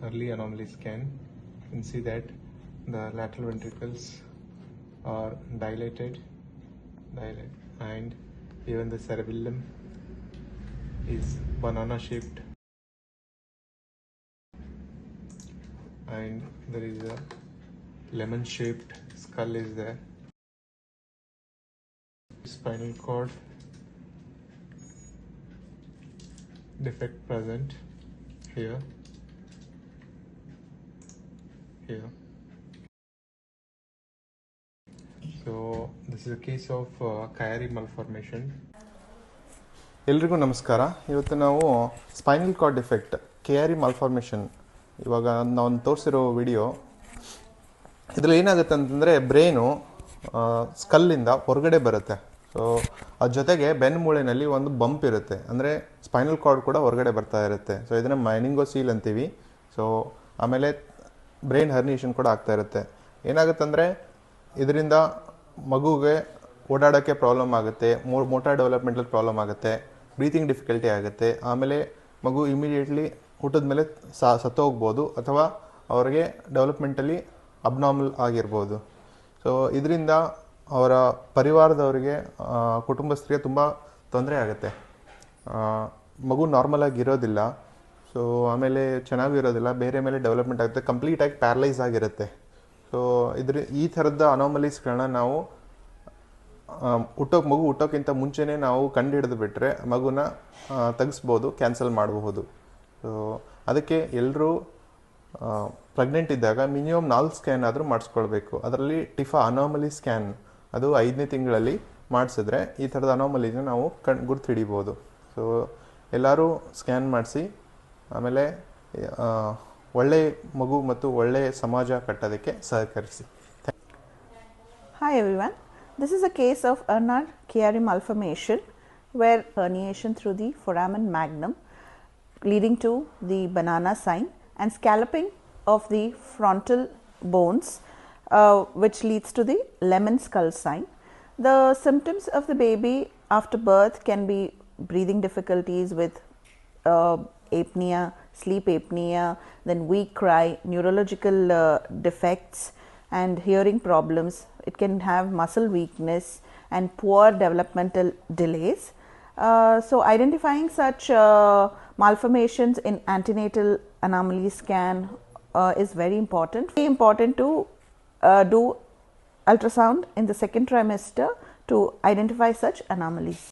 early anomaly scan, you can see that the lateral ventricles are dilated, and even the cerebellum is banana shaped, and there is a lemon shaped skull is there. Spinal cord defect present here. So this is a case of Chiari malformation. ಎಲ್ರಿಗೂ ನಮಸ್ಕಾರ. ಇವತ್ತು ನಾವು spinal cord defect Chiari malformation ಇವಾಗ ನಾವು ತೋರಿಸಿರೋ video. ಇದರಲ್ಲಿ ಏನಾಗುತ್ತೆ ಅಂತಂದರೆ brain ಸ್ಕಲ್ಲಿಂದ ಹೊರಗಡೆ ಬರುತ್ತೆ. ಸೊ ಅದ್ರ ಜೊತೆಗೆ ಬೆನ್ನು ಮೂಳೆಯಲ್ಲಿ ಒಂದು ಬಂಪ್ ಇರುತ್ತೆ, ಅಂದರೆ ಸ್ಪೈನಲ್ ಕಾರ್ಡ್ ಕೂಡ ಹೊರಗಡೆ ಬರ್ತಾ ಇರುತ್ತೆ. ಸೊ ಇದನ್ನು ಮೈನಿಂಗೋಸೀಲ್ ಅಂತೀವಿ. ಸೊ ಆಮೇಲೆ ಬ್ರೈನ್ ಹರ್ನಿಯೇಷನ್ ಕೂಡ ಆಗ್ತಾ ಇರುತ್ತೆ. ಏನಾಗುತ್ತಂದರೆ ಇದರಿಂದ ಮಗುಗೆ ಓಡಾಡೋಕ್ಕೆ ಪ್ರಾಬ್ಲಮ್ ಆಗುತ್ತೆ, ಮೋಟಾರ್ ಡೆವಲಪ್ಮೆಂಟಲ್ಲಿ ಪ್ರಾಬ್ಲಮ್ ಆಗುತ್ತೆ, ಬ್ರೀತಿಂಗ್ ಡಿಫಿಕಲ್ಟಿ ಆಗುತ್ತೆ. ಆಮೇಲೆ ಮಗು ಇಮಿಡಿಯೇಟ್ಲಿ ಹುಟ್ಟಿದ ಮೇಲೆ ಸತ್ತೋಗ್ಬೋದು, ಅಥವಾ ಅವರಿಗೆ ಡೆವಲಪ್ಮೆಂಟಲ್ಲಿ ಅಬ್ನಾರ್ಮಲ್ ಆಗಿರ್ಬೋದು. ಸೊ ಇದರಿಂದ ಅವರ ಪರಿವಾರದವರಿಗೆ, ಕುಟುಂಬಸ್ಥರಿಗೆ ತುಂಬ ತೊಂದರೆ ಆಗುತ್ತೆ. ಮಗು ನಾರ್ಮಲಾಗಿ ಇರೋದಿಲ್ಲ, ಸೊ ಆಮೇಲೆ ಚೆನ್ನಾಗೂ ಇರೋದಿಲ್ಲ, ಬೇರೆ ಮೇಲೆ ಡೆವಲಪ್ಮೆಂಟ್ ಆಗುತ್ತೆ, ಕಂಪ್ಲೀಟಾಗಿ ಪ್ಯಾರಲೈಸ್ ಆಗಿರುತ್ತೆ. ಸೊ ಈ ಥರದ ಅನಾಮಲೀಸ್ಗಳನ್ನ ನಾವು ಮಗು ಹುಟ್ಟೋಕ್ಕಿಂತ ಮುಂಚೆನೇ ನಾವು ಕಂಡುಹಿಡಿದು ಬಿಟ್ಟರೆ ಮಗುನ ತೆಗೆಸ್ಬೋದು, ಕ್ಯಾನ್ಸಲ್ ಮಾಡಬಹುದು. ಸೊ ಅದಕ್ಕೆ ಎಲ್ಲರೂ ಪ್ರೆಗ್ನೆಂಟ್ ಇದ್ದಾಗ ಮಿನಿಮಮ್ 4 ಸ್ಕ್ಯಾನ್ ಆದರೂ ಮಾಡಿಸ್ಕೊಳ್ಬೇಕು. ಅದರಲ್ಲಿ ಟಿಫಾ ಅನಾಮಲಿ ಸ್ಕ್ಯಾನ್ ಅದು 5ನೇ ತಿಂಗಳಲ್ಲಿ ಮಾಡಿಸಿದ್ರೆ ಈ ಥರದ ಅನಾಮಲಿನ ನಾವು ಗುರ್ತು ಹಿಡಿಬೋದು. ಸೊ ಎಲ್ಲರೂ ಸ್ಕ್ಯಾನ್ ಮಾಡಿಸಿ ಆಮೇಲೆ ಒಳ್ಳೆ ಮಗು ಮತ್ತು ಒಳ್ಳೆ ಸಮಾಜ ಕಟ್ಟೋದಕ್ಕೆ ಸಹಕರಿಸಿ. Hi everyone, this is a case of ulnar Chiari malformation where herniation through the foramen magnum leading to the banana sign and scalloping of the frontal bones which leads to the lemon skull sign. The symptoms of the baby after birth can be breathing difficulties with apnea, sleep apnea, then weak cry, neurological defects and hearing problems. It can have muscle weakness and poor developmental delays. So identifying such malformations in antenatal anomaly scan is very important. Very important to do ultrasound in the second trimester to identify such anomalies.